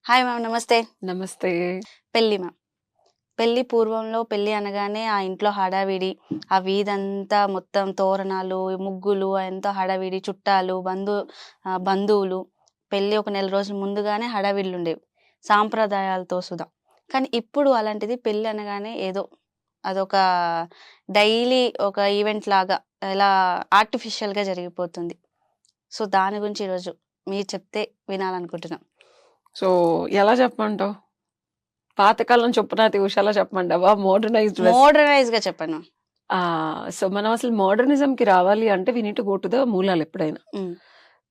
Hi ma'am, నమస్తే. నమస్తే. పెళ్లి మ్యామ్. పెళ్లి పూర్వంలో పెళ్లి అనగానే ఆ ఇంట్లో హడావిడి, ఆ వీధంతా మొత్తం తోరణాలు, ముగ్గులు, ఎంతో హడావిడి, చుట్టాలు, బంధువులు. పెళ్లి ఒక నెల రోజుల ముందుగానే హడావిడులుండేవి, సాంప్రదాయాలతో సుధా. కానీ ఇప్పుడు అలాంటిది పెళ్లి అనగానే ఏదో అదొక డైలీ ఒక ఈవెంట్ లాగా ఎలా ఆర్టిఫిషియల్‌గా జరిగిపోతుంది. సో, దాని గురించి ఈరోజు మీరు చెప్తే వినాలనుకుంటున్నాం. సో, ఎలా చెప్పమంటావు? పాతకాలం చొప్పునాతి ఉషాలా చెప్పమంటావా? మోడర్నైజ్‌గా చెప్పండి మ్యామ్. సో, మనం అసలు మోడర్నిజంకి రావాలి అంటే we need to go to the మూలాలు ఎప్పుడైనా. హ్మ్.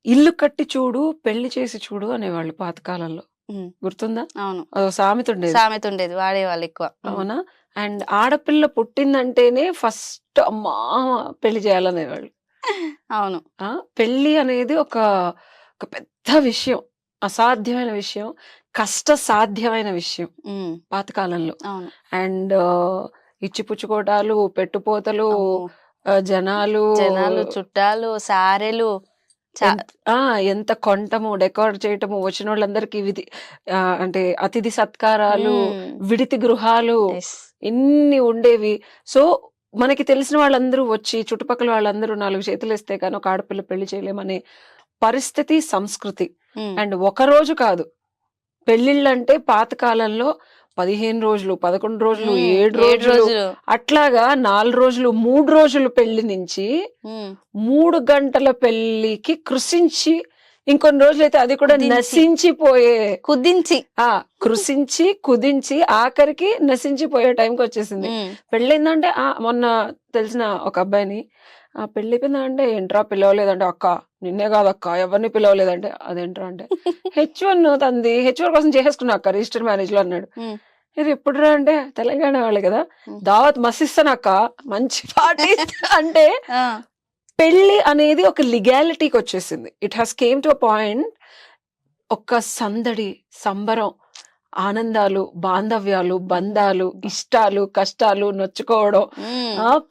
ఇల్లు కట్టి చూడు, పెళ్లి చేసి చూడు అనేవాళ్ళు పాతకాలంలో. హ్మ్. గుర్తుందా? అవును. అదో సామెత ఉండేది. సామెత ఉండేది. వాడేవాళ్ళు ఎక్కువ. అవునా? అండ్ ఆడపిల్ల పుట్టిందంటేనే ఫస్ట్ అమ్మా పెళ్లి చేయాలనేవాళ్ళు. అవును. పెళ్లి అనేది ఒక ఒక పెద్ద విషయం, అసాధ్యమైన విషయం, కష్ట సాధ్యమైన విషయం హ్మ్. పాతకాలంలో. అవును. అండ్ ఇచ్చిపుచ్చుకోవటాలు, పెట్టుపోతలు, జనాలు, చుట్టాలు, సారెలు. ఎంత కొంటము, డెకోర్ చేయటము, వచ్చిన వాళ్ళందరికీ అంటే అతిథి సత్కారాలు, విడితి గృహాలు, ఇన్ని ఉండేవి. సో మనకి తెలిసిన వాళ్ళందరూ వచ్చి చుట్టుపక్కల వాళ్ళందరూ 4 చేతులు ఇస్తే కానీ ఒక ఆడపిల్ల పెళ్లి చేయలేమనే పరిస్థితి, సంస్కృతి. అండ్ ఒక రోజు కాదు, పెళ్లిళ్ళంటే పాతకాలంలో 15 రోజులు, 11 రోజులు, 7 రోజులు, అట్లాగా 4 రోజులు, 3 రోజులు పెళ్లి నుంచి 3 గంటల పెళ్లికి కృషించి, ఇంకొన్ని రోజులైతే అది కూడా నశించిపోయే, కృషించి కుదించి ఆఖరికి నశించిపోయే టైంకి వచ్చేసింది. పెళ్ళైందంటే మొన్న తెలిసిన ఒక అబ్బాయిని, పెళ్లి అయిపోయిందంటే ఏంట్రా పిలవలేదంటే, అక్క నిన్నే కాదక్క ఎవరిని పిలవలేదంటే, అదేంట్రా అంటే H1 తంది, H1 కోసం చేసేసుకున్నా అక్క రిజిస్టర్ మ్యారేజ్ లో అన్నాడు. ఇది ఎప్పుడురా అంటే, తెలంగాణ వాళ్ళు కదా, దావత్ మసిస్తానక్క మంచి పార్టీ అంటే పెళ్లి అనేది ఒక లీగాలిటీకి వచ్చేసింది. It has came to a point. ఒక సందడి, సంబరం, ఆనందాలు, బాంధవ్యాలు, బంధాలు, ఇష్టాలు, కష్టాలు, నొచ్చుకోవడం,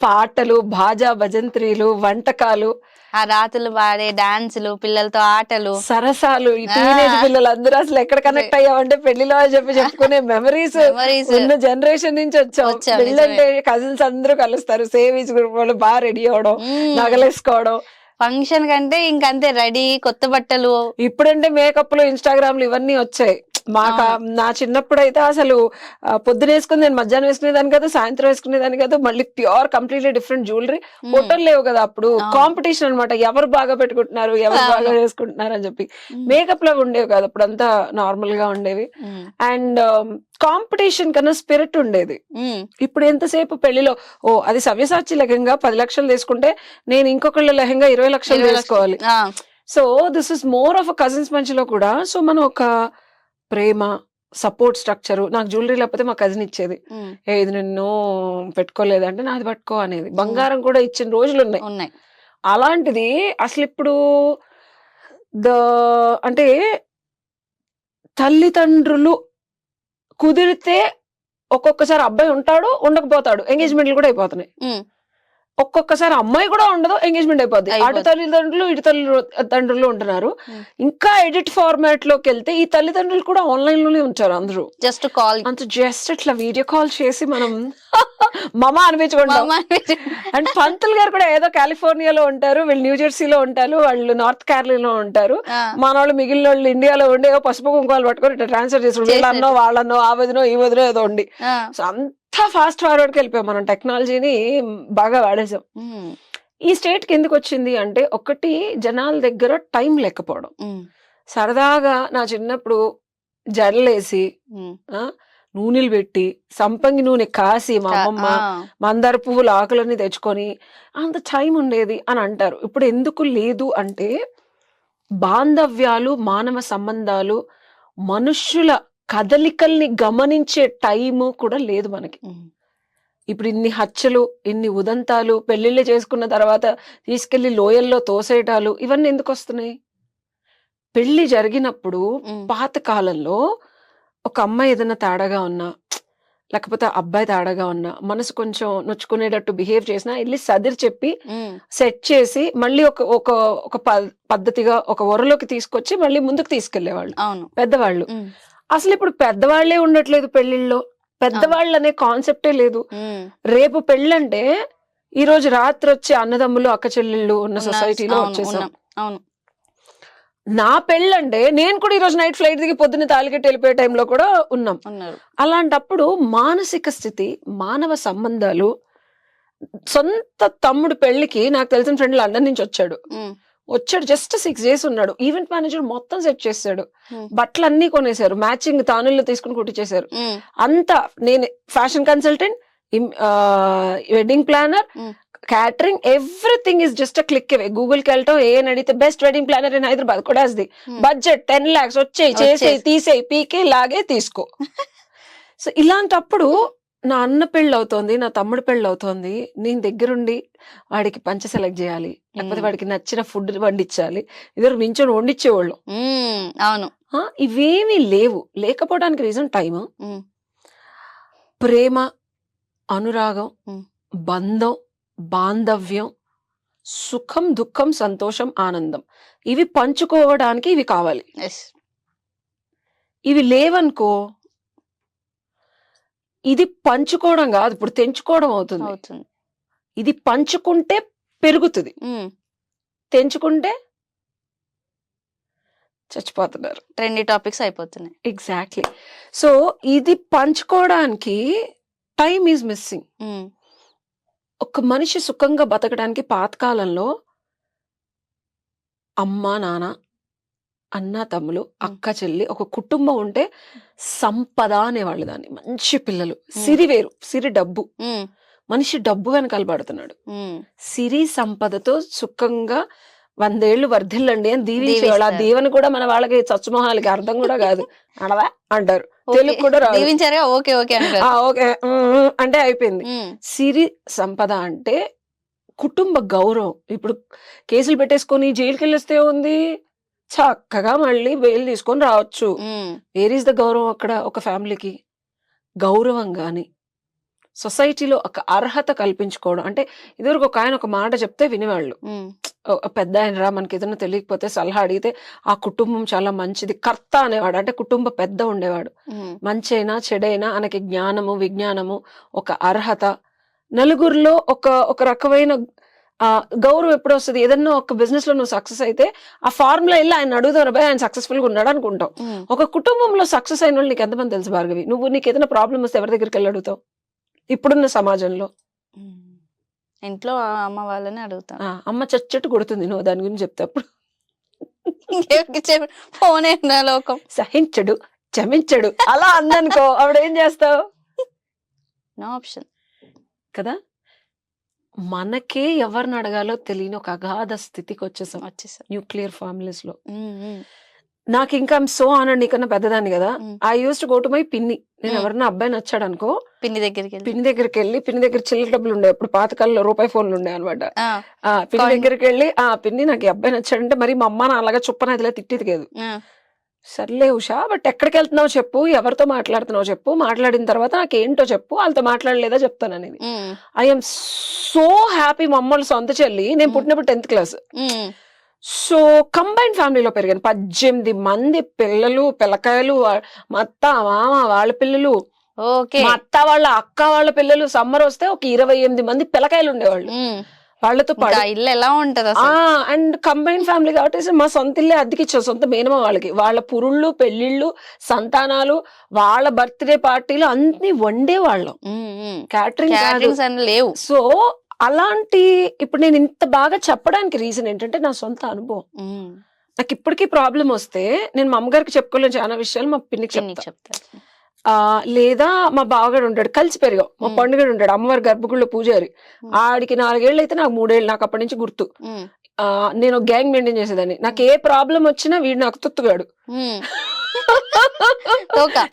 పాటలు, బాజా భజంత్రీలు, వంటకాలు, ఆ రాత్రులు పాడే డాన్సులు, పిల్లలతో ఆటలు, సరసాలు. ఈ టీనేజ్ పిల్లలందరూ అసలు ఎక్కడ కనెక్ట్ అయ్యామంటే పెళ్లిలో చెప్పుకునే మెమరీస్ ఉన్న జనరేషన్ నుంచి వచ్చాం. పెళ్ళంటే కజిన్స్ అందరూ కలుస్తారు, సేమ్ ఏజ్ గ్రూప్ వాళ్ళు బాగా రెడీ అవడం, నగలేసుకోవడం. ఫంక్షన్ కంటే ఇంకంతే రెడీ, కొత్త బట్టలు. ఇప్పుడంటే మేకప్లు, ఇన్స్టాగ్రామ్లు ఇవన్నీ వచ్చాయి. నా చిన్నప్పుడు అయితే అసలు పొద్దున వేసుకుని నేను మధ్యాహ్నం వేసుకునేదాన్ని కాదు, సాయంత్రం వేసుకునేదాన్ని కాదు. మళ్ళీ ప్యూర్ కంప్లీట్లీ డిఫరెంట్ జ్యువెలరీ. ఫోటోలు లేవు కదా అప్పుడు, కాంపిటీషన్ అనమాట, ఎవరు బాగా పెట్టుకుంటున్నారు, ఎవరు బాగా వేసుకుంటున్నారు అని చెప్పి. మేకప్ లో ఉండేవి కాదు అప్పుడు, అంతా నార్మల్ గా ఉండేవి. అండ్ కాంపిటీషన్ కన్నా స్పిరిట్ ఉండేది. ఇప్పుడు ఎంతసేపు పెళ్లిలో అది సవ్యసాచి లెహంగా 10 లక్షలు తీసుకుంటే నేను ఇంకొకళ్ళ లెహంగా 20 లక్షలు తీసుకోవాలి. So this is more of cousins మధ్యలో కూడా. సో మనం ఒక ప్రేమ, సపోర్ట్ స్ట్రక్చర్. నాకు జ్యువెలరీ లేకపోతే మా కజిన్ ఇచ్చేది, ఇది నిన్ను పెట్టుకోలేదంటే నాది పట్టుకో అనేది. బంగారం కూడా ఇచ్చిన రోజులు ఉన్నాయి. అలాంటిది అసలు ఇప్పుడు అంటే తల్లిదండ్రులు కుదిరితే ఒక్కొక్కసారి అబ్బాయి ఉంటాడు, ఉండకపోతాడు, ఎంగేజ్మెంట్లు కూడా అయిపోతున్నాయి. ఒక్కొక్కసారి అమ్మాయి కూడా ఉండదు, ఎంగేజ్మెంట్ అయిపోద్ది. అటు తల్లిదండ్రులు ఇటు తల్లిదండ్రులు ఉంటున్నారు. ఇంకా ఎడిట్ ఫార్మాట్ లోకి వెళ్తే ఈ తల్లిదండ్రులు కూడా ఆన్లైన్ లోనే ఉంటారు. అందరూ జస్ట్ ఇట్లా వీడియో కాల్ చేసి మనం మమ అనిపించుకుంటాం. అండ్ పంతులు గారు కూడా ఏదో కాలిఫోర్నియాలో ఉంటారు, వీళ్ళు న్యూజెర్సీలో ఉంటారు, వాళ్ళు నార్త్ క్యారోలినాలో ఉంటారు. మన వాళ్ళు మిగిలిన వాళ్ళు ఇండియాలో ఉండే పసుపు కుంకాలు పట్టుకొని ఇట్లా ట్రాన్స్ఫర్ చేసి వీళ్ళన్నో వాళ్ళన్నో ఆ వదినో ఈ వదినో ఏదో ఉండి. సో అంతా ఫాస్ట్ ఫార్వర్డ్కి వెళ్ళిపోయాం. మనం టెక్నాలజీని బాగా వాడేసాం. ఈ స్టేట్ కి ఎందుకు వచ్చింది అంటే, ఒకటి జనాల దగ్గర టైం లేకపోవడం. సరదాగా నా చిన్నప్పుడు జడలేసి నూనెలు పెట్టి సంపంగి నూనె కాసి మా అమ్మమ్మ మందార పువ్వుల ఆకులన్నీ తెచ్చుకొని అంత టైం ఉండేది అని అంటారు. ఇప్పుడు ఎందుకు లేదు అంటే, బాంధవ్యాలు, మానవ సంబంధాలు, మనుష్యుల కదలికల్ని గమనించే టైము కూడా లేదు మనకి. ఇప్పుడు ఇన్ని హత్యలు, ఇన్ని ఉదంతాలు, పెళ్లిళ్ళు చేసుకున్న తర్వాత తీసుకెళ్లి లోయల్లో తోసేయటాలు, ఇవన్నీ ఎందుకు వస్తున్నాయి? పెళ్లి జరిగినప్పుడు పాత కాలంలో ఒక అమ్మాయి ఏదైనా తేడాగా ఉన్నా, లేకపోతే అబ్బాయి తేడాగా ఉన్నా, మనసు కొంచెం నొచ్చుకునేటట్టు బిహేవ్ చేసినా వెళ్ళి సదిరి చెప్పి సెట్ చేసి మళ్ళీ ఒక పద్ధతిగా ఒక వరలోకి తీసుకొచ్చి మళ్ళీ ముందుకు తీసుకెళ్లేవాళ్ళు పెద్దవాళ్ళు. అసలు ఇప్పుడు పెద్దవాళ్లే ఉండట్లేదు పెళ్లిళ్ళలో, పెద్దవాళ్ళు అనే కాన్సెప్టే లేదు. రేపు పెళ్ళంటే ఈ రోజు రాత్రి వచ్చే అన్నదమ్ములు అక్క చెల్లెళ్ళు ఉన్న సొసైటీలో వచ్చేసాం. అవును, నా పెళ్ళంటే నేను కూడా ఈ రోజు నైట్ ఫ్లైట్ దిగి పొద్దున్న తాలికెట్టి వెళ్ళిపోయే టైంలో కూడా ఉన్నాం. అలాంటప్పుడు మానసిక స్థితి, మానవ సంబంధాలు, సొంత తమ్ముడు పెళ్లికి నాకు తెలిసిన ఫ్రెండ్ లండన్ నుంచి వచ్చాడు జస్ట్ 6 days ఉన్నాడు. ఈవెంట్ మేనేజర్ మొత్తం సెట్ చేశాడు, బట్టలు అన్ని కొనేశారు, మ్యాచింగ్ తానుల్లో తీసుకుని కుట్టించేశారు. అంతా నేను fashion consultant, wedding planner, catering, everything is just a click అవే. గూగుల్ కి వెళ్ళటం, ఏం అడిగితే best wedding planner in Hyderabad కొడాస్ది, బడ్జెట్ 10 lakhs, వచ్చేయి, చేసేయి, తీసేయి, పీకే, లాగే, తీసుకో. సో ఇలాంటప్పుడు నా అన్న పెళ్ళి అవుతోంది, నా తమ్ముడు పెళ్ళి అవుతోంది, నేను దగ్గరుండి వాడికి పంచ సెలెక్ట్ చేయాలి, లేకపోతే వాడికి నచ్చిన ఫుడ్ వండించాలి. ఇద్దరు నించొని వండించేవాళ్ళం. అవును, ఇవేమీ లేవు. లేకపోవడానికి రీజన్ టైం, ప్రేమ, అనురాగం, బంధం, బాంధవ్యం, సుఖం, దుఃఖం, సంతోషం, ఆనందం, ఇవి పంచుకోవడానికి ఇవి కావాలి. ఇవి లేవనుకో, ఇది పంచుకోవడం కాదు, ఇప్పుడు తెంచుకోవడం అవుతుంది. ఇది పంచుకుంటే పెరుగుతుంది, తెంచుకుంటే చచ్చిపోతున్నారు. ట్రెండీ టాపిక్స్ అయిపోతున్నాయి. ఎగ్జాక్ట్లీ. సో ఇది పంచుకోవడానికి టైం ఈజ్ మిస్సింగ్. ఒక మనిషి సుఖంగా బతకడానికి పాతకాలంలో అమ్మ, నాన్న, అన్న, తమ్ములు, అక్క, చెల్లి, ఒక కుటుంబం ఉంటే సంపద అనేవాళ్ళు దాన్ని. మంచి పిల్లలు, సిరి వేరు, సిరి డబ్బు. మనిషి డబ్బు వెనకాల పడుతున్నాడు. సిరి సంపదతో సుఖంగా 100 ఏళ్ళు వర్ధిల్లండి అని దీవించేవాళ్ళు. ఆ దీవెన కూడా మన వాళ్ళకి చచ్చుమొహాలకి అర్థం కూడా కాదు, అడవా అంటారు, తెలుగు కూడా రాదు. ఓకే అంటే అయిపోయింది. సిరి సంపద అంటే కుటుంబ గౌరవం. ఇప్పుడు కేసులు పెట్టేసుకొని జైలుకి వెళ్ళేస్తే ఉంది, చక్కగా మళ్ళీ బెయిల్ తీసుకొని రావచ్చు. వేర్ ఈస్ ద గౌరవం అక్కడ? ఒక ఫ్యామిలీకి గౌరవం గాని, సొసైటీలో ఒక అర్హత కల్పించుకోవడం. అంటే ఇదివరకు ఒక ఆయన ఒక మాట చెప్తే వినేవాళ్ళు, పెద్ద ఆయన రా, మనకి ఏదైనా తెలియకపోతే సలహా అడిగితే ఆ కుటుంబం చాలా మంచిది, కర్త అనేవాడు. అంటే కుటుంబ పెద్ద ఉండేవాడు. మంచైనా చెడైనా ఆయనకి జ్ఞానము, విజ్ఞానము, ఒక అర్హత, నలుగురిలో ఒక రకమైన గౌరవం ఎప్పుడు వస్తుంది? ఏదన్నా ఒక బిజినెస్ లో నువ్వు సక్సెస్ అయితే ఆ ఫార్ములా వెళ్ళి ఆయన అడుగుతారు, ఆయన సక్సెస్ఫుల్ గా ఉన్నాడు అనుకుంటాం. ఒక కుటుంబంలో సక్సెస్ అయిన వాళ్ళు నీకు ఎంతమంది తెలుసు భార్గవి? నీకు ఏదైనా ప్రాబ్లం వస్తే ఎవరి దగ్గరికి వెళ్ళి అడుగుతావు? ఇప్పుడున్న సమాజంలో ఇంట్లో అమ్మ వాళ్ళని అడుగుతా. అమ్మ చచ్చట్టు కొడుతుంది నువ్వు దాని గురించి చెప్తాప్పుడు. లోకం సహించడు, క్షమించడు అలా అందనుకో, ఆవిడేం చేస్తావు? నో ఆప్షన్ కదా. మనకే ఎవరిని అడగాలో తెలియని ఒక అగాధ స్థితికి వచ్చేసాం న్యూక్లియర్ ఫ్యామిలీస్ లో. నాకు ఇంకా సో ఆనర్, నీకన్నా పెద్దదాన్ని కదా, I use to go to my పిన్ని. నేను ఎవరన్నా అబ్బాయి నచ్చాడు అనుకో, పిన్ని దగ్గరికి వెళ్ళి, పిన్ని దగ్గర చిల్లర డబ్బులు ఉండే, అప్పుడు పాతకాలంలో రూపాయి ఫోన్లు ఉండే అనమాట. పిన్ని దగ్గరికి వెళ్ళి, పిన్ని నాకు ఈ అబ్బాయి నచ్చాడంటే, మరి మా అమ్మ నా అలాగా చుప్పన అదిలా తిట్టేది కాదు. సర్లే ఉషా, బట్ ఎక్కడికి వెళ్తున్నావు చెప్పు, ఎవరితో మాట్లాడుతున్నావు చెప్పు, మాట్లాడిన తర్వాత నాకు ఏంటో చెప్పు, వాళ్ళతో మాట్లాడలేదా చెప్తాను అనేది. I'm so happy. మా అమ్మ సొంత చెల్లి, నేను పుట్టినప్పుడు 10th class. సో కంబైన్ ఫ్యామిలీలో పెరిగాను. 18 మంది పిల్లలు, పిల్లకాయలు, మా అత్త, మామ వాళ్ళ పిల్లలు, మా అత్త వాళ్ళ అక్క వాళ్ళ పిల్లలు. సమ్మర్ వస్తే ఒక 28 మంది పిల్లకాయలు ఉండేవాళ్ళు. వాళ్ళతో పాటు ఇల్లు ఎలా ఉంటది అండ్ కంబైన్ ఫ్యామిలీ కాబట్టి మా సొంత ఇల్లే అద్దెకిచ్చారు, సొంత మేనమా వాళ్ళకి. వాళ్ళ పురుళ్ళు, పెళ్లిళ్ళు, సంతానాలు, వాళ్ళ బర్త్డే పార్టీలు అన్ని వండేవాళ్ళం. క్యాటరింగ్ లేవు. సో అలాంటి, ఇప్పుడు నేను ఇంత బాగా చెప్పడానికి రీజన్ ఏంటంటే నా సొంత అనుభవం. నాకు ఇప్పటికీ ప్రాబ్లం వస్తే నేను మా అమ్మగారికి చెప్పుకోలేను చాలా విషయాలు, మా పిన్నికి చెప్తా. లేదా మా బావగాడు ఉంటాడు, కలిసి పెరిగాం. మా పండుగడు ఉంటాడు, అమ్మవారి గర్భగుడిలో పూజారి. ఆడికి 4 ఏళ్ళు అయితే నాకు 3 ఏళ్ళు, నాకు అప్పటి నుంచి గుర్తు. నేను గ్యాంగ్ మెయింటైన్ చేసేదాన్ని. నాకు ఏ ప్రాబ్లం వచ్చినా వీడు నాకు తుత్తుగాడు.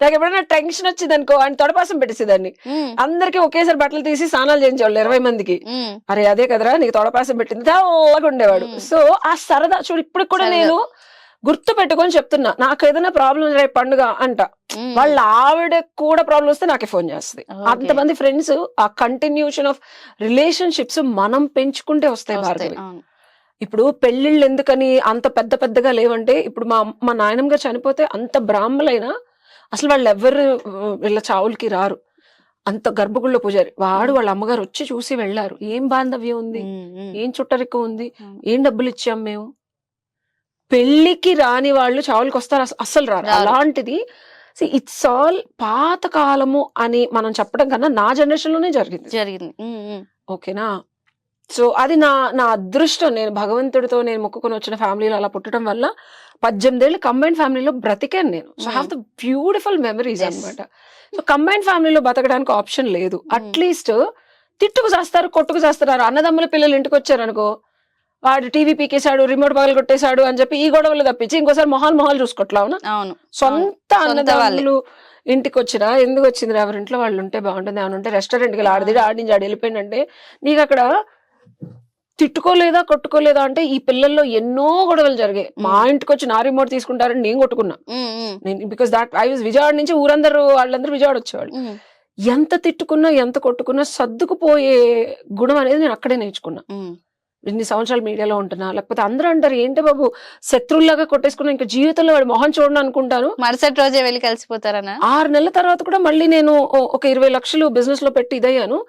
నాకు ఎప్పుడైనా టెన్షన్ వచ్చింది అనుకో, ఆయన తొడపాసం పెట్టేసేదాన్ని. అందరికి ఒకేసారి బట్టలు తీసి స్నానాలు చేయించేవాళ్ళు 20 మందికి. అరే అదే కదరా నీకు తొడపాసం పెట్టింది, తెల్లగా ఉండేవాడు. సో ఆ సరదా చూడు, ఇప్పుడు కూడా నేను గుర్తు పెట్టుకొని చెప్తున్నా. నాకు ఏదైనా ప్రాబ్లం రేపు పండుగ అంట, వాళ్ళ ఆవిడ కూడా ప్రాబ్లం వస్తే నాకే ఫోన్ చేస్తుంది. అంతమంది ఫ్రెండ్స్, ఆ కంటిన్యూషన్ ఆఫ్ రిలేషన్షిప్స్ మనం పెంచుకుంటే వస్తాయి భార్గవి. ఇప్పుడు పెళ్లిళ్ళు ఎందుకని అంత పెద్దగా లేవంటే, ఇప్పుడు మా నాయనమ్మ గారు చనిపోతే అంత బ్రాహ్మలైనా అసలు వాళ్ళు ఎవరు వీళ్ళ చావులకి రారు. అంత గర్భగుడిలో పూజారి వాడు వాళ్ళ అమ్మగారు వచ్చి చూసి వెళ్ళారు. ఏం బాంధవ్యం ఉంది, ఏం చుట్టరికం ఉంది, ఏం డబ్బులు ఇచ్చాం మేము. పెళ్లికి రాని వాళ్ళు చావులకి వస్తారు, అస్సలు రారు. అలాంటిది ఇట్స్ ఆల్ పాత కాలము అని మనం చెప్పడం కన్నా నా జనరేషన్ లోనే జరిగింది. ఓకేనా? సో అది నా అదృష్టం. నేను భగవంతుడితో నేను మొక్కుకొని వచ్చిన ఫ్యామిలీలో అలా పుట్టడం వల్ల 18 ఏళ్ళు కంబైన్ ఫ్యామిలీలో బ్రతికాను నేను. So have the beautiful memories అనమాట. సో కంబైన్ ఫ్యామిలీలో బతకడానికి ఆప్షన్ లేదు. అట్లీస్ట్ తిట్టుకు చేస్తారు, కొట్టుకు చేస్తున్నారు. అన్నదమ్ముల పిల్లలు ఇంటికి వచ్చారు అనుకో, వాడు టీవీ పీకేశాడు, రిమోట్ పగలు కొట్టేశాడు అని చెప్పి ఈ గొడవలు తప్పించి ఇంకోసారి మొహాలు చూసుకోవట్లా. అవును, సొంత అన్నదమ్ములు ఇంటికి వచ్చినా ఎందుకు వచ్చింది, ఎవరింట్లో వాళ్ళు ఉంటే బాగుంటుంది. ఏమైనా ఉంటే రెస్టారెంట్కి వెళ్ళి ఆడించి ఆడి వెళ్ళిపోయిందంటే నీకు అక్కడ తిట్టుకోలేదా కొట్టుకోలేదా అంటే ఈ పిల్లల్లో ఎన్నో గొడవలు జరిగాయి. మా ఇంటికి వచ్చి నా రిమోట్ తీసుకుంటారని నేను కొట్టుకున్నా. Because that I was Vijayawada నుంచి వాళ్ళందరూ విజయవాడ వచ్చేవాళ్ళు. ఎంత తిట్టుకున్నా ఎంత కొట్టుకున్నా సర్దుకుపోయే గుణం అనేది నేను అక్కడే నేర్చుకున్నా. ఇన్ని సంవత్సరాలు మీడియాలో ఉంటున్నా, లేకపోతే అందరూ అంటారు ఏంటి బాబు శత్రువులాగా కొట్టేసుకున్నా, ఇంకా జీవితంలో వాడి మొహం చూడను అనుకుంటాను. మరుసటి రోజే వెళ్ళి కలిసిపోతారన్నా. 6 నెలల తర్వాత కూడా మళ్ళీ నేను ఒక 20 లక్షలు బిజినెస్ లో పెట్టి ఇదయ్యాను.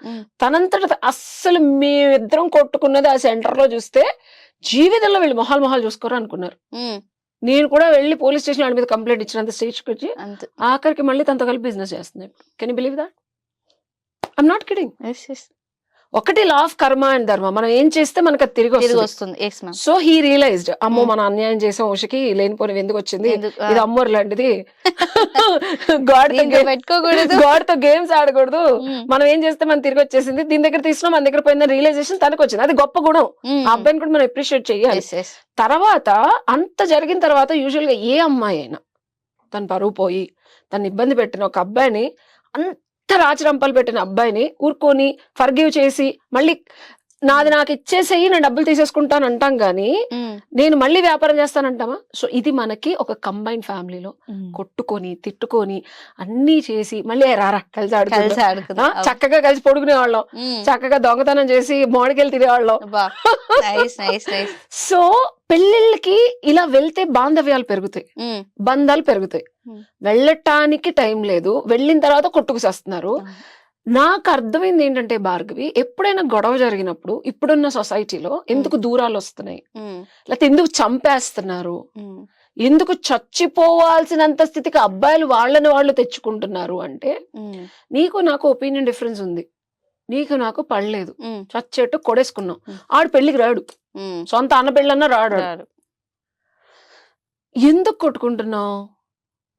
తనంతట అస్సలు మేమిద్దరం కొట్టుకున్నది ఆ సెంటర్ లో చూస్తే జీవితంలో వీళ్ళు మొహాలు చూసుకోరు అనుకున్నారు. నేను కూడా వెళ్ళి పోలీస్ స్టేషన్ వాడి మీద కంప్లైంట్ ఇచ్చినంత స్టేజ్కి వచ్చి ఆఖరికి మళ్ళీ తనతో కలిపి బిజినెస్ చేస్తున్నాయి. Can you believe that? I'm not kidding. ఒకటి లా ఆఫ్ కర్మ అండ్ ధర్మ. మనం ఏం చేస్తే మనకు అది తిరిగి వస్తుంది. సో హీ రియలైజ్డ్, అమ్మో మనం అన్యాయం చేసాం, ఉషకి లేనిపోని ఎందుకు వచ్చింది, ఇది అమ్మోరు లాంటిది, గాడ్ తో గేమ్స్ ఆడకూడదు, మనం ఏం చేస్తే మనం తిరిగి వచ్చేసింది, దీని దగ్గర తీసుకున్నా మన దగ్గర పోయిందని రియలైజేషన్ తనకు వచ్చింది. అది గొప్ప గుణం. ఆ అబ్బాయిని కూడా మనం అప్రిషియేట్ చేయాలి. తర్వాత అంత జరిగిన తర్వాత యూజువల్ గా ఏ అమ్మాయి అయినా తను పరువు పోయి తను ఇబ్బంది పెట్టిన ఒక అబ్బాయిని, రాచరంపాలు పెట్టిన అబ్బాయిని ఊరుకొని ఫర్గివ్ చేసి మళ్ళీ నాది నాకు ఇచ్చేసేయి నేను డబ్బులు తీసేసుకుంటాను అంటాం గానీ నేను మళ్ళీ వ్యాపారం చేస్తానంటామా? సో ఇది మనకి ఒక కంబైన్ ఫ్యామిలీలో కొట్టుకొని తిట్టుకొని అన్ని చేసి మళ్ళీ రారా కలిసి ఆడుకుందాం, చక్కగా కలిసి పడుకునే వాళ్ళం, చక్కగా దొంగతనం చేసి మోడికెళ్ళి తినేవాళ్ళం. సో పెళ్ళిళ్ళకి ఇలా వెళ్తే బాంధవ్యాలు పెరుగుతాయి, బంధాలు పెరుగుతాయి. వెళ్ళటానికి టైం లేదు, వెళ్ళిన తర్వాత కొట్టుకుసేస్తున్నారు. నాకు అర్థమైంది ఏంటంటే భార్గవి, ఎప్పుడైనా గొడవ జరిగినప్పుడు ఇప్పుడున్న సొసైటీలో ఎందుకు దూరాలు వస్తున్నాయి, లేకపోతే ఎందుకు చంపేస్తున్నారు, ఎందుకు చచ్చిపోవాల్సినంత స్థితికి అబ్బాయిలు వాళ్ళని వాళ్ళు తెచ్చుకుంటున్నారు అంటే నీకు నాకు ఒపీనియన్ డిఫరెన్స్ ఉంది. నీకు నాకు పడలేదు, చచ్చేట్టు కొడేసుకున్నాం. ఆడు పెళ్లికి రాడు, సొంత అన్న పెళ్ళన్నా రాడు. ఎందుకు కొట్టుకుంటున్నావు?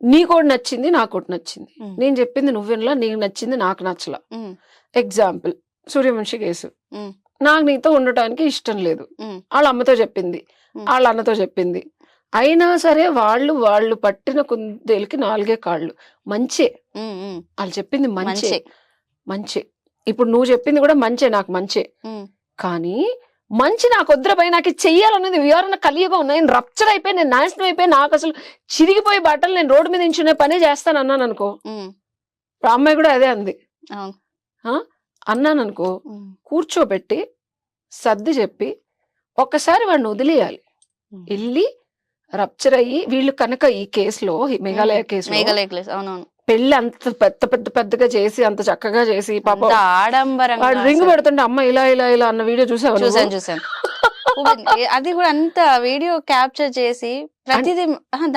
నీకోటి నచ్చింది నాకోటి నచ్చింది, నేను చెప్పింది నువ్వెనలా, నీకు నచ్చింది నాకు నచ్చలా. Example Suryavanshi case. నాకు నీతో ఉండటానికి ఇష్టం లేదు, వాళ్ళ అమ్మతో చెప్పింది, వాళ్ళ అన్నతో చెప్పింది. అయినా సరే వాళ్ళు పట్టిన కుందేలకి 4 కాళ్ళు. మంచే, వాళ్ళు చెప్పింది మంచే. ఇప్పుడు నువ్వు చెప్పింది కూడా మంచే, నాకు మంచే. కానీ మంచి నాకు వద్దురపై నాకు చెయ్యాలన్నది వివరణ కలియుగా ఉన్నాయి. నేను రప్చర్ అయిపోయి, నేను నాశనం అయిపోయి, నాకు అసలు చిరిగిపోయి బట్టలు నేను రోడ్డు మీద నించునే పనే చేస్తాను అన్నాను అనుకో, అమ్మాయి కూడా అదే అంది. అన్నాను అనుకో, కూర్చోబెట్టి సర్ది చెప్పి ఒక్కసారి వాడిని వదిలేయాలి. వెళ్ళి రప్చర్ అయ్యి వీళ్ళు కనుక ఈ కేసులో మేఘాలయ కేసు పెళ్లి అంత పెద్దగా చేసి అంత చక్కగా చేసి పాప ఆడంబరంగా రింగ్ పెడుతుంటే అమ్మ ఇలా అన్న వీడియో చూసాను. అది కూడా అంత వీడియో క్యాప్చర్ చేసి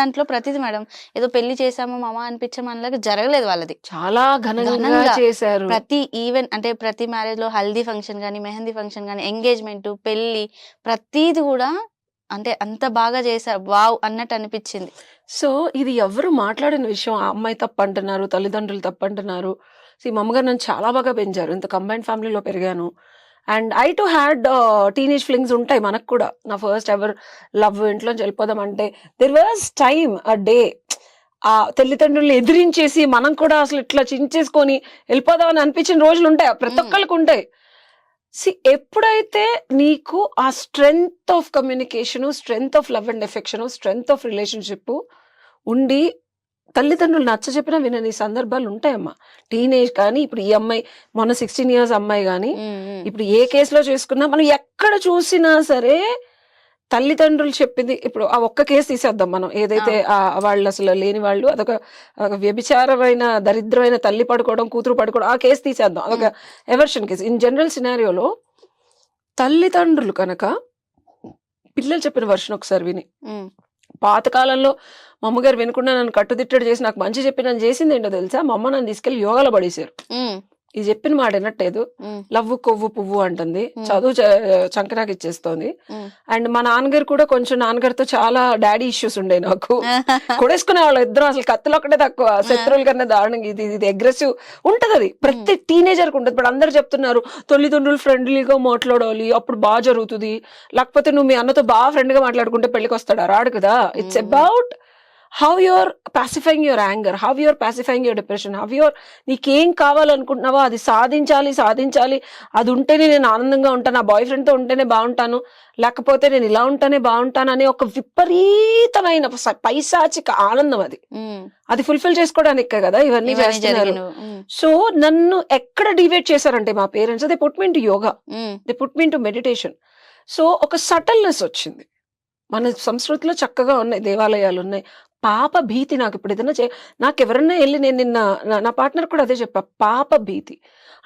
దాంట్లో ప్రతిదీ మేడం ఏదో పెళ్లి చేసామో మామ అనిపించాము అనలాగా జరగలేదు. వాళ్ళది చాలా ఘనంగా చేశారు. ప్రతి ఈవెంట్ అంటే ప్రతి మ్యారేజ్ లో హల్దీ ఫంక్షన్ గానీ, మెహందీ ఫంక్షన్ గానీ, ఎంగేజ్మెంట్, పెళ్లి ప్రతిది కూడా అంటే అంత బాగా చేశారు. వావ్ అన్నట్టు అనిపించింది. సో ఇది ఎవరు మాట్లాడిన విషయం. ఆ అమ్మాయి తప్పంటున్నారు, తల్లిదండ్రులు తప్పంటున్నారు. మా అమ్మగారు నన్ను చాలా బాగా పెంచారు. ఇంత కంబైన్ ఫ్యామిలీలో పెరిగాను. And I to had teenage feelings ఉంటాయి మనకు కూడా. నా ఫస్ట్ ఎవర్ లవ్ ఇంట్లో వెళ్ళిపోదాం అంటే there was time a day ఆ తల్లిదండ్రులను ఎదిరించేసి మనం కూడా అసలు ఇట్లా చించేసుకొని వెళ్ళిపోదామని అనిపించిన రోజులు ఉంటాయి, ప్రతి ఒక్కరికి ఉంటాయి. ఎప్పుడైతే నీకు ఆ strength of communication, strength of love and affection, strength of relationship ఉండి తల్లిదండ్రులు నచ్చ చెప్పినా వినని సందర్భాలు ఉంటాయమ్మా. టీనేజ్ కానీ ఇప్పుడు ఈ అమ్మాయి మొన్న 16 years అమ్మాయి కానీ ఇప్పుడు ఏ కేసులో చేసుకున్నా మనం ఎక్కడ చూసినా సరే తల్లిదండ్రులు చెప్పింది ఇప్పుడు ఆ ఒక్క కేసు తీసేద్దాం మనం, ఏదైతే వాళ్ళు అసలు లేని వాళ్ళు, అదొక వ్యభిచారమైన దరిద్రమైన తల్లి పడుకోవడం కూతురు పడుకోవడం, ఆ కేసు తీసేద్దాం, అదొక ఎవర్షన్ కేసు. ఇన్ జనరల్ సినారియోలో తల్లిదండ్రులు కనుక పిల్లలు చెప్పిన వర్షన్ ఒకసారి విని, పాతకాలంలో మా అమ్మగారు వినకుండా నన్ను కట్టుదిట్టడు చేసి నాకు మంచి చెప్పి నన్ను చేసింది ఏంటో తెలుసా, మా అమ్మ నన్ను తీసుకెళ్లి యోగాలో పడేశారు. ఇది చెప్పిన మాట వినట్లేదు, లవ్వు కొవ్వు పువ్వు అంటుంది, చదువు చంకనాకి ఇచ్చేస్తోంది. అండ్ మా నాన్నగారు కూడా కొంచెం, నాన్నగారితో చాలా డాడీ ఇష్యూస్ ఉండే నాకు, కొడేసుకునే వాళ్ళు ఇద్దరు అసలు కత్తులు ఒక్కటే తక్కువ, శత్రువుల కన్నా దారుణంగా ఇది అగ్రెసివ్ ఉంటది. అది ప్రతి టీనేజర్ కు ఉంటది. ఇప్పుడు అందరు చెప్తున్నారు తల్లిదండ్రులు ఫ్రెండ్లీగా మాట్లాడాలి అప్పుడు బాగా జరుగుతుంది, లేకపోతే నువ్వు మీ అన్నతో బాగా ఫ్రెండ్ గా మాట్లాడుకుంటే పెళ్లికి వస్తాడా, రాడు కదా. It's about how you're pacifying your anger, how you're pacifying your depression, how you're నీకేం కావాలనుకుంటున్నావో అది సాధించాలి, అది ఉంటేనే నేను ఆనందంగా ఉంటాను, నా బాయ్ ఫ్రెండ్ తో ఉంటేనే బాగుంటాను, లేకపోతే నేను ఇలా ఉంటానే బాగుంటాను అనే ఒక విపరీతమైన పైశాచిక ఆనందం అది ఫుల్ఫిల్ చేసుకోవడానికే కదా ఇవన్నీ చేస్తున్నారు. సో నన్ను ఎక్కడ డివైడ్ చేశారంటే మా parents, they put me into yoga, they put me into meditation. So ఒక సటల్నెస్ వచ్చింది. మన సంస్కృతిలో చక్కగా ఉన్నాయి, దేవాలయాలు ఉన్నాయి. పాప భీతి నాకు ఇప్పుడు ఏదైనా నాకు ఎవరన్నా వెళ్ళి, నేను నిన్న నా పార్ట్నర్ కూడా అదే చెప్పా, పాప భీతి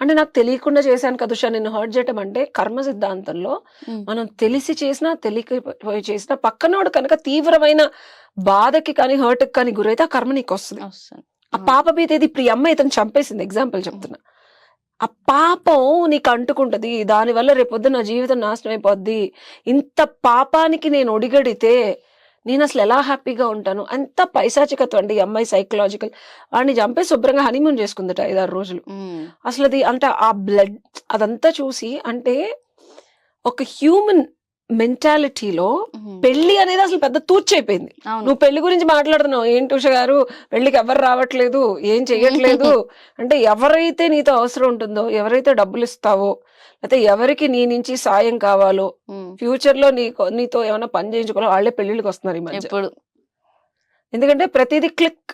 అంటే నాకు తెలియకుండా చేశాను కదా ఉషా నిన్ను హర్ట్ చేయటం అంటే, కర్మ సిద్ధాంతంలో మనం తెలిసి చేసినా తెలియకపోయి చేసినా పక్కనోడు కనుక తీవ్రమైన బాధకి కానీ హర్ట్ కి కానీ గురైతే ఆ కర్మ నీకు వస్తుంది. ఆ పాప భీతి ఏది, ఇప్పుడు ఈ అమ్మాయి ఇతను చంపేసింది, ఎగ్జాంపుల్ చెప్తున్నా, ఆ పాపం నీకు అంటుకుంటది, దానివల్ల రేపొద్దు నా జీవితం నాశనం అయిపోద్ది, ఇంత పాపానికి నేను ఒడిగడితే నేను అసలు ఎలా హ్యాపీగా ఉంటాను, అంత పైశాచికత్వం అండి. ఈ అమ్మాయి సైకలాజికల్, వాడిని చంపే శుభ్రంగా హనీమూన్ చేసుకుందట 5-6 రోజులు. అసలు అది అంటే ఆ బ్లడ్ అదంతా చూసి, అంటే ఒక హ్యూమన్ మెంటాలిటీలో పెళ్లి అనేది అసలు పెద్ద తూర్చైపోయింది. నువ్వు పెళ్లి గురించి మాట్లాడుతున్నావు, ఏంటి ఉష గారు పెళ్లికి ఎవరు రావట్లేదు, ఏం చెయ్యట్లేదు అంటే, ఎవరైతే నీతో అవసరం ఉంటుందో, ఎవరైతే డబ్బులు ఇస్తావో, అయితే ఎవరికి నీ నుంచి సాయం కావాలో, ఫ్యూచర్ లో నీతో ఏమైనా పని చేయించుకోవాలో వాళ్ళే పెళ్లిళ్ళకి వస్తున్నారు ఈ మధ్య. ఎందుకంటే ప్రతిదీ క్లిక్,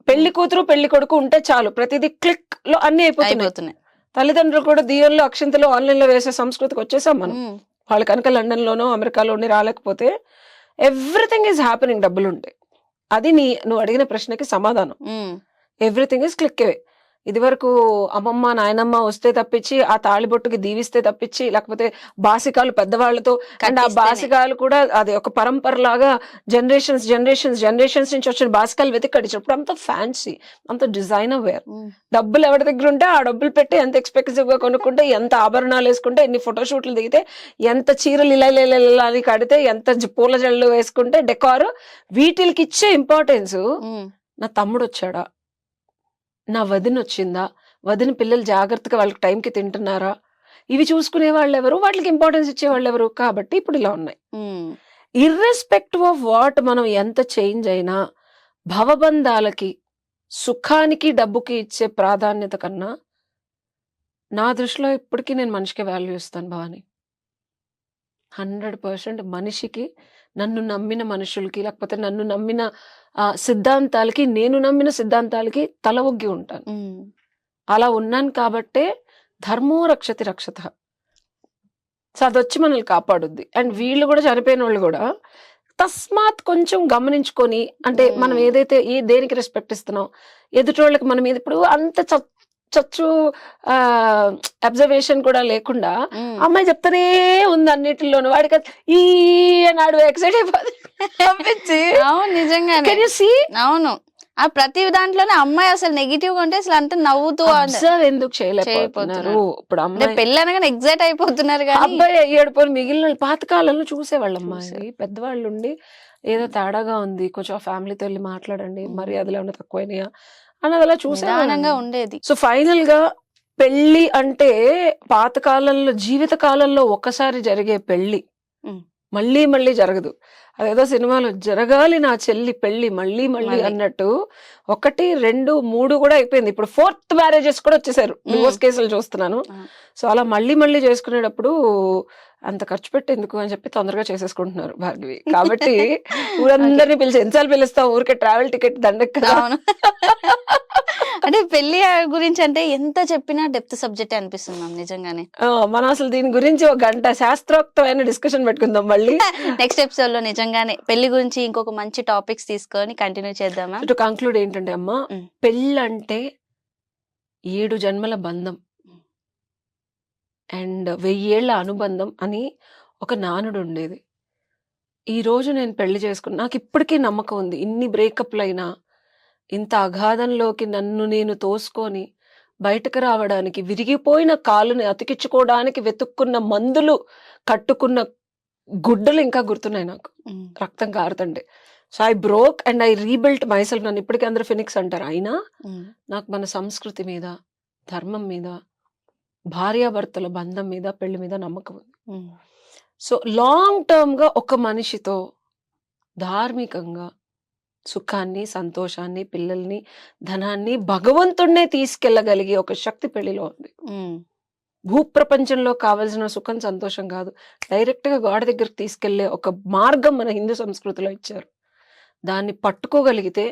పెళ్లి కూతురు పెళ్లి కొడుకు ఉంటే చాలు, ప్రతిదీ క్లిక్ లో అన్ని అయిపోతున్నాయి. తల్లిదండ్రులు కూడా దీవెనలో అక్షంతలో ఆన్లైన్ లో వేసే సంస్కృతికి వచ్చేసాం మనం. వాళ్ళు కనుక లండన్ లోనో అమెరికాలోనే రాలేకపోతే ఎవ్రీథింగ్ ఈజ్ హ్యాపెనింగ్, డబ్బులు ఉంటాయి. అది నువ్వు అడిగిన ప్రశ్నకి సమాధానం. ఎవ్రీథింగ్ ఈజ్ క్లిక్ అవే. ఇది వరకు అమ్మమ్మ నాయనమ్మ వస్తే తప్పించి, ఆ తాళిబొట్టుకి దీవిస్తే తప్పించి, లేకపోతే బాసికాలు పెద్దవాళ్ళతో, అండ్ ఆ బాసికాలు కూడా అది ఒక పరంపర లాగా జనరేషన్స్ నుంచి వచ్చిన బాసికాలు వెతికి కట్టించారు. ఇప్పుడు అంత ఫ్యాన్సీ, అంత డిజైనర్ వేర్. డబ్బులు ఎవరి దగ్గర ఉంటే ఆ డబ్బులు పెట్టి ఎంత ఎక్స్పెన్సివ్ గా కొనుక్కుంటే, ఎంత ఆభరణాలు వేసుకుంటే, ఎన్ని ఫోటోషూట్లు దిగితే, ఎంత చీరలు ఇలా అని కడితే, ఎంత పూల జల్లు వేసుకుంటే, డెకార్, వీటికి ఇచ్చే ఇంపార్టెన్స్. నా తమ్ముడు వచ్చాడా, నా వదిన వచ్చిందా, వదిన పిల్లలు జాగ్రత్తగా వాళ్ళకి టైంకి తింటున్నారా, ఇవి చూసుకునే వాళ్ళు ఎవరు, వాటికి ఇంపార్టెన్స్ ఇచ్చే వాళ్ళు ఎవరు. కాబట్టి ఇప్పుడు ఇలా ఉన్నాయి. ఇర్రెస్పెక్టివ్ ఆఫ్ వాట్ మనం ఎంత చేంజ్ అయినా, భవబంధాలకి సుఖానికి డబ్బుకి ఇచ్చే ప్రాధాన్యత కన్నా నా దృష్టిలో ఇప్పటికీ నేను మనిషికి వాల్యూ ఇస్తాను భవాని. 100% మనిషికి, నన్ను నమ్మిన మనుషులకి, లేకపోతే నన్ను నమ్మిన సిద్ధాంతాలకి, నేను నమ్మిన సిద్ధాంతాలకి తల ఒగ్గి ఉంటాను. అలా ఉన్నాను కాబట్టే ధర్మో రక్షతి రక్షత, సో అదొచ్చి మనల్ని కాపాడుద్ది. అండ్ వీళ్ళు కూడా, చనిపోయిన వాళ్ళు కూడా తస్మాత్ కొంచెం గమనించుకొని, అంటే మనం ఏదైతే దేనికి రెస్పెక్ట్ ఇస్తున్నాం, ఎదుటోళ్ళకి మనం ఇప్పుడు అంత చచ్చు అబ్జర్వేషన్ కూడా లేకుండా అమ్మాయి చెప్తానే ఉంది అన్నిటిలోనూ, వాడికి ఈ నాడు ఎక్సైట్ అయిపోతుంది. అవును, నిజంగా. అవును, ఆ ప్రతి దాంట్లోనే అమ్మాయి అసలు నెగిటివ్ గా ఉంటే అసలు అంత నవ్వుతూ ఎందుకు చేయలేకపోతున్నారు. ఇప్పుడు అమ్మాయి పెళ్ళి అనగానే ఎగ్జైట్ అయిపోతున్నారు. అబ్బాయి ఏడుపోయి మిగిలిన పాతకాలంలో చూసేవాళ్ళు, అమ్మాయి పెద్దవాళ్ళు ఉండి ఏదో తేడాగా ఉంది, కొంచెం ఫ్యామిలీతో వెళ్ళి మాట్లాడండి, మర్యాదలు ఏమైనా తక్కువైనాయా అన్నది అలా చూసేవాళ్ళంగా ఉండేది. సో ఫైనల్ గా పెళ్లి అంటే పాతకాలంలో, జీవిత కాలంలో ఒక్కసారి జరిగే పెళ్లి మళ్ళీ మళ్ళీ జరగదు. అదేదో సినిమాలో జరగాలి నా చెల్లి పెళ్లి మళ్ళీ మళ్ళీ అన్నట్టు 1, 2, 3 కూడా అయిపోయింది. ఇప్పుడు 4th మ్యారేజెస్ కూడా వచ్చేసారు, డివోర్స్ కేసులు చూస్తున్నాను. సో అలా మళ్ళీ మళ్ళీ చేసుకునేటప్పుడు అంత ఖర్చు పెట్టేందుకు అని చెప్పి తొందరగా చేసేసుకుంటున్నారు భార్గవి. కాబట్టి ఊరందరినీ పిలిచి, ఎన్నిసార్లు పిలుస్తావు, ఊరికే ట్రావెల్ టికెట్ దండకు కదా. అంటే పెళ్లి గురించి అంటే ఎంత చెప్పినా డెప్త్ సబ్జెక్ట్ అనిపిస్తుంది మ్యామ్ నిజంగానే. మనం అసలు దీని గురించి ఒక గంట శాస్త్రోక్తమైన డిస్కషన్ పెట్టుకుందాం మళ్ళీ. నెక్స్ట్ ఎపిసోడ్ లో నిజంగానే పెళ్లి గురించి ఇంకొక మంచి టాపిక్స్ తీసుకొని కంటిన్యూ చేద్దాం మ్యామ్. టు కంక్లూడ్ ఏంటంటే అమ్మా, పెళ్ళంటే 7 జన్మల బంధం అండ్ 1000 ఏళ్ల అనుబంధం అని ఒక నానుడు ఉండేది. ఈ రోజు నేను పెళ్లి చేసుకున్నా, నాకు ఇప్పటికీ నమ్మకం ఉంది. ఇన్ని బ్రేకప్లైనా, ఇంత అగాధంలోకి నన్ను నేను తోసుకొని బయటకు రావడానికి, విరిగిపోయిన కాలుని అతికించుకోవడానికి వెతుక్కున్న మందులు, కట్టుకున్న గుడ్డలు ఇంకా గుర్తున్నాయి నాకు, రక్తం కారుతుంటే. So I broke and I rebuilt myself. నన్ను ఇప్పటికీ అందరూ ఫినిక్స్ అంటారు. అయినా నాకు మన సంస్కృతి మీద, ధర్మం మీద, భార్యాభర్తల బంధం మీద, పెళ్లి మీద నమ్మకం ఉంది. సో లాంగ్ టర్మ్ గా ఒక మనిషితో ధార్మికంగా సుఖాన్ని, సంతోషాన్ని, పిల్లల్ని, ధనాన్ని, భగవంతుడినే తీసుకెళ్లగలిగే ఒక శక్తి పెళ్లిలో ఉంది. భూప్రపంచంలో కావలసిన సుఖం, సంతోషం కాదు, డైరెక్ట్ గా గాడ్ దగ్గరకు తీసుకెళ్లే ఒక మార్గం మన హిందూ సంస్కృతిలో ఇచ్చారు. దాన్ని పట్టుకోగలిగితే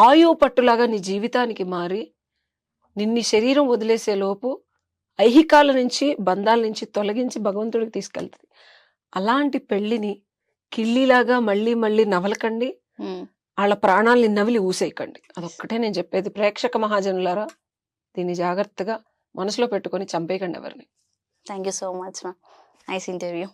ఆయువు పట్టులాగా నీ జీవితానికి మారి, నిన్ని శరీరం వదిలేసే లోపు ఐహికాల నుంచి, బంధాల నుంచి తొలగించి భగవంతుడికి తీసుకెళ్తుంది. అలాంటి పెళ్లిని కిల్లిలాగా మళ్ళీ మళ్ళీ నవలకండి, వాళ్ళ ప్రాణాలని నవిలి ఊసేయకండి. అదొక్కటే నేను చెప్పేది. ప్రేక్షక మహాజనులారా, దీన్ని జాగ్రత్తగా మనసులో పెట్టుకొని చంపేయకండి ఎవరిని. Thank you so much ma'am. Nice interview.